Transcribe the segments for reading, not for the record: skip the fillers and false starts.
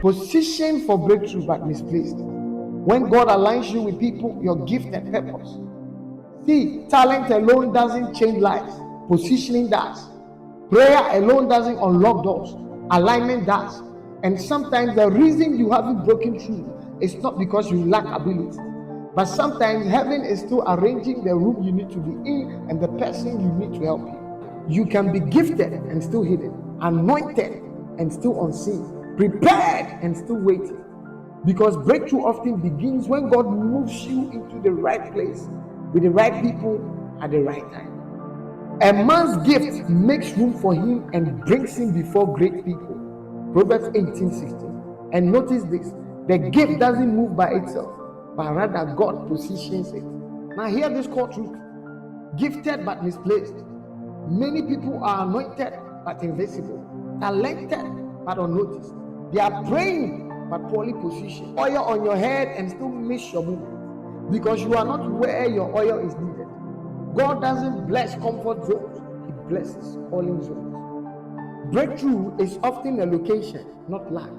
Position for breakthrough but misplaced. When God aligns you with people, your gift and purpose. See, talent alone doesn't change lives. Positioning does. Prayer alone doesn't unlock doors. Alignment does. And sometimes the reason you haven't broken through is not because you lack ability, but sometimes heaven is still arranging the room you need to be in and the person you need to help you. You can be gifted and still hidden, anointed and still unseen, prepared and still waiting. Because breakthrough often begins when God moves you into the right place with the right people at the right time. A man's gift makes room for him and brings him before great people. Proverbs 18:16. And notice this, the gift doesn't move by itself, but rather God positions it. Now hear this core truth. Gifted but misplaced. Many people are anointed but invisible, talented but unnoticed. They are praying but poorly positioned. Oil on your head and still miss your movement because you are not where your oil is needed. God doesn't bless comfort zones, He blesses calling zones. Breakthrough is often a location, not lack.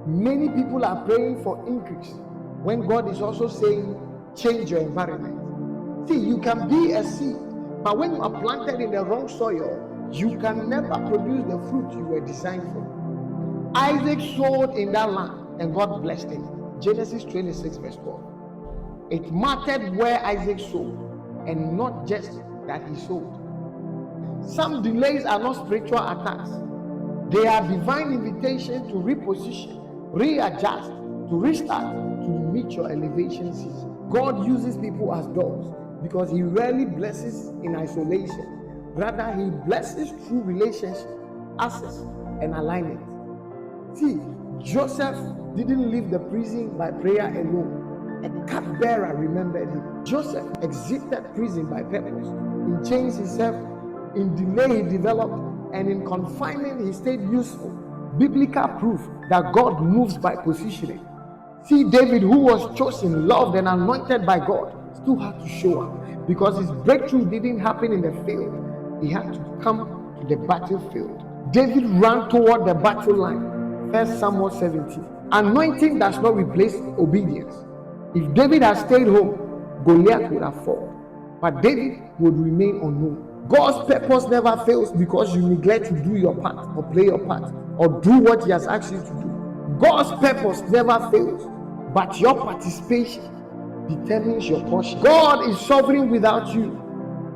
Many people are praying for increase when God is also saying, change your environment. See, you can be a seed, but when you are planted in the wrong soil, you can never produce the fruit you were designed for. Isaac sowed in that land and God blessed him. Genesis 26 verse 12. It mattered where Isaac sowed and not just that he sowed. Some delays are not spiritual attacks. They are divine invitations to reposition, readjust, to restart, to meet your elevation season. God uses people as doors because He rarely blesses in isolation. Rather, He blesses through relationship, access, and alignment. See, Joseph didn't leave the prison by prayer alone. A cupbearer remembered him. Joseph exited prison by purpose. In chains he served, in delay he developed, and in confinement he stayed useful. Biblical proof that God moves by positioning. See, David, who was chosen, loved, and anointed by God, still had to show up because his breakthrough didn't happen in the field. He had to come to the battlefield. David ran toward the battle line. 1 Samuel 17. Anointing does not replace obedience. If David had stayed home, Goliath would have fought, but David would remain unknown. God's purpose never fails because you neglect to do your part or play your part or do what He has asked you to do. God's purpose never fails, but your participation determines your portion. God is sovereign without you,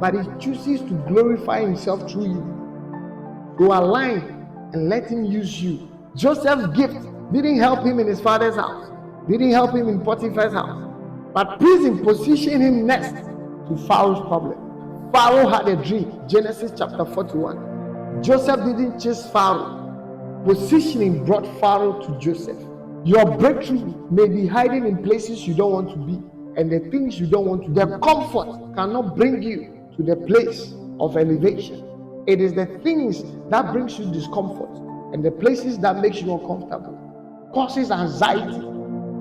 but He chooses to glorify Himself through you. So align and let Him use you. Joseph's gift didn't help him in his father's house, didn't help him in Potiphar's house, but prison positioned him next to Pharaoh's problem. Pharaoh had a dream, Genesis chapter 41. Joseph didn't chase Pharaoh. Positioning brought Pharaoh to Joseph. Your breakthrough may be hiding in places you don't want to be, and the things you don't want to do. The comfort cannot bring you to the place of elevation. It is the things that brings you discomfort and the places that makes you uncomfortable, causes anxiety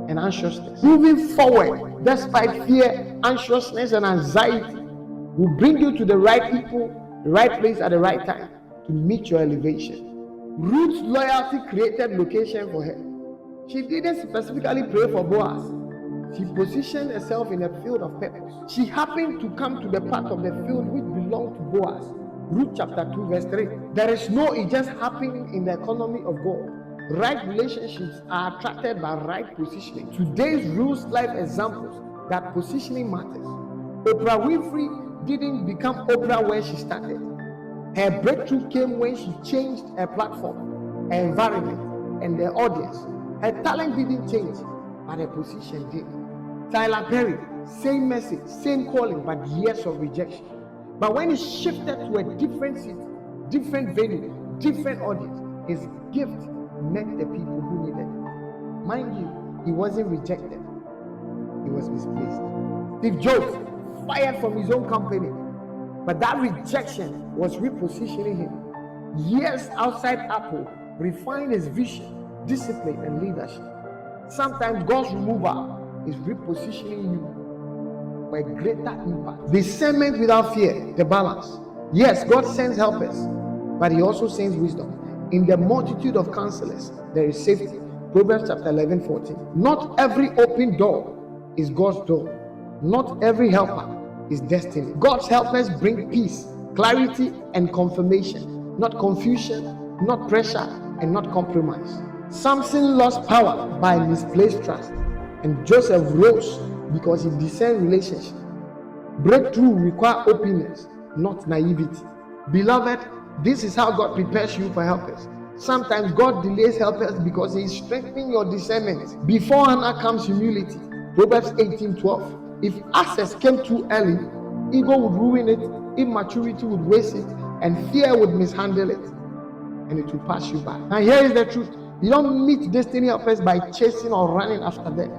and anxiousness. Moving forward, despite fear, anxiousness, and anxiety, will bring you to the right people, the right place at the right time to meet your elevation. Ruth's loyalty created location for her. She didn't specifically pray for Boaz. She positioned herself in a field of purpose. She happened to come to the part of the field which belonged to Boaz. Ruth chapter 2 verse 3. There is no it just happening in the economy of God. Right relationships are attracted by right positioning. Today's Ruth's life examples that positioning matters. Oprah Winfrey didn't become Oprah when she started. Her breakthrough came when she changed her platform, her environment, and the audience. Her talent didn't change, but her position did. Tyler Perry, same message, same calling, but years of rejection. But when he shifted to a different seat, different venue, different audience, his gift met the people who needed it. Mind you, he wasn't rejected. He was misplaced. Steve Jobs, fired from his own company, but that rejection was repositioning him. Years outside Apple refined his vision, discipline, and leadership. Sometimes God's removal is repositioning you for a greater impact. Discernment without fear, the balance. Yes, God sends helpers, but He also sends wisdom. In the multitude of counselors, there is safety, Proverbs chapter 11:14. Not every open door is God's door. Not every helper is destiny. God's helpers bring peace, clarity, and confirmation, not confusion, not pressure, and not compromise. Samson lost power by misplaced trust, and Joseph rose because he discerned relationship. Breakthrough requires openness, not naivety. Beloved, this is how God prepares you for helpers. Sometimes God delays helpers because He is strengthening your discernment. Before Hannah comes humility. Proverbs 18:12. If access came too early, ego would ruin it, immaturity would waste it, and fear would mishandle it, and it will pass you by. Now here is the truth. You don't meet destiny helpers by chasing or running after them.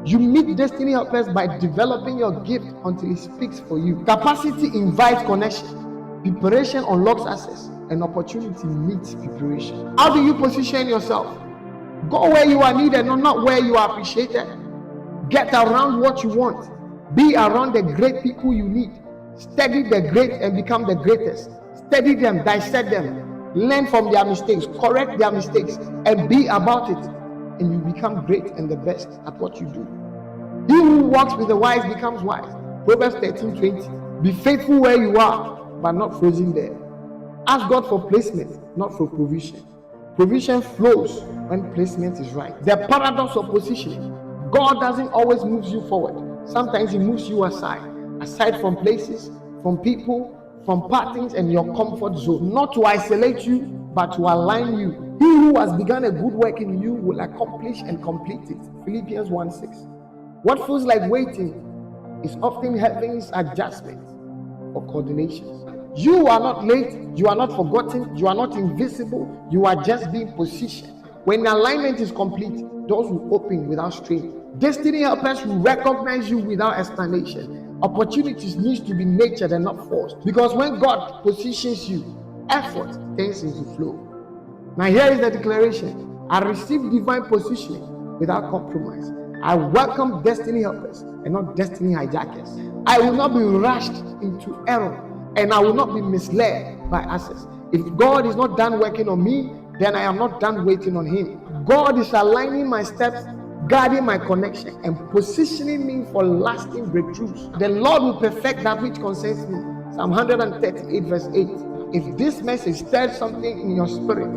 You meet destiny helpers by developing your gift until it speaks for you. Capacity invites connection. Preparation unlocks access, and opportunity meets preparation. How do you position yourself? Go where you are needed, not where you are appreciated. Get around what you want. Be around the great people you need. Study the great and become the greatest. Study them, dissect them, learn from their mistakes, correct their mistakes, and be about it. And you become great and the best at what you do. He who walks with the wise becomes wise. Proverbs 13:20. Be faithful where you are, but not frozen there. Ask God for placement, not for provision. Provision flows when placement is right. The paradox of positioning. God doesn't always move you forward. Sometimes He moves you aside from places, from people, from patterns and your comfort zone. Not to isolate you, but to align you. He who has begun a good work in you will accomplish and complete it. Philippians 1:6. What feels like waiting is often heaven's adjustment or coordination. You are not late, you are not forgotten, you are not invisible, you are just being positioned. When alignment is complete, doors will open without strain. Destiny helpers will recognize you without explanation. Opportunities need to be nurtured and not forced. Because when God positions you, effort turns into flow. Now here is the declaration. I receive divine positioning without compromise. I welcome destiny helpers and not destiny hijackers. I will not be rushed into error, and I will not be misled by access. If God is not done working on me, then I am not done waiting on Him. God is aligning my steps, guarding my connection, and positioning me for lasting breakthroughs. The Lord will perfect that which concerns me. Psalm 138:8. If this message stirs something in your spirit,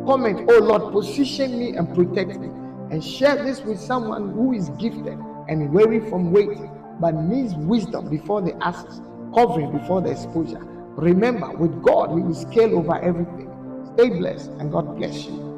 comment, "Oh Lord, position me and protect me," and share this with someone who is gifted and weary from waiting, but needs wisdom before the access, covering before the exposure. Remember, with God, we will scale over everything. Stay blessed and God bless you.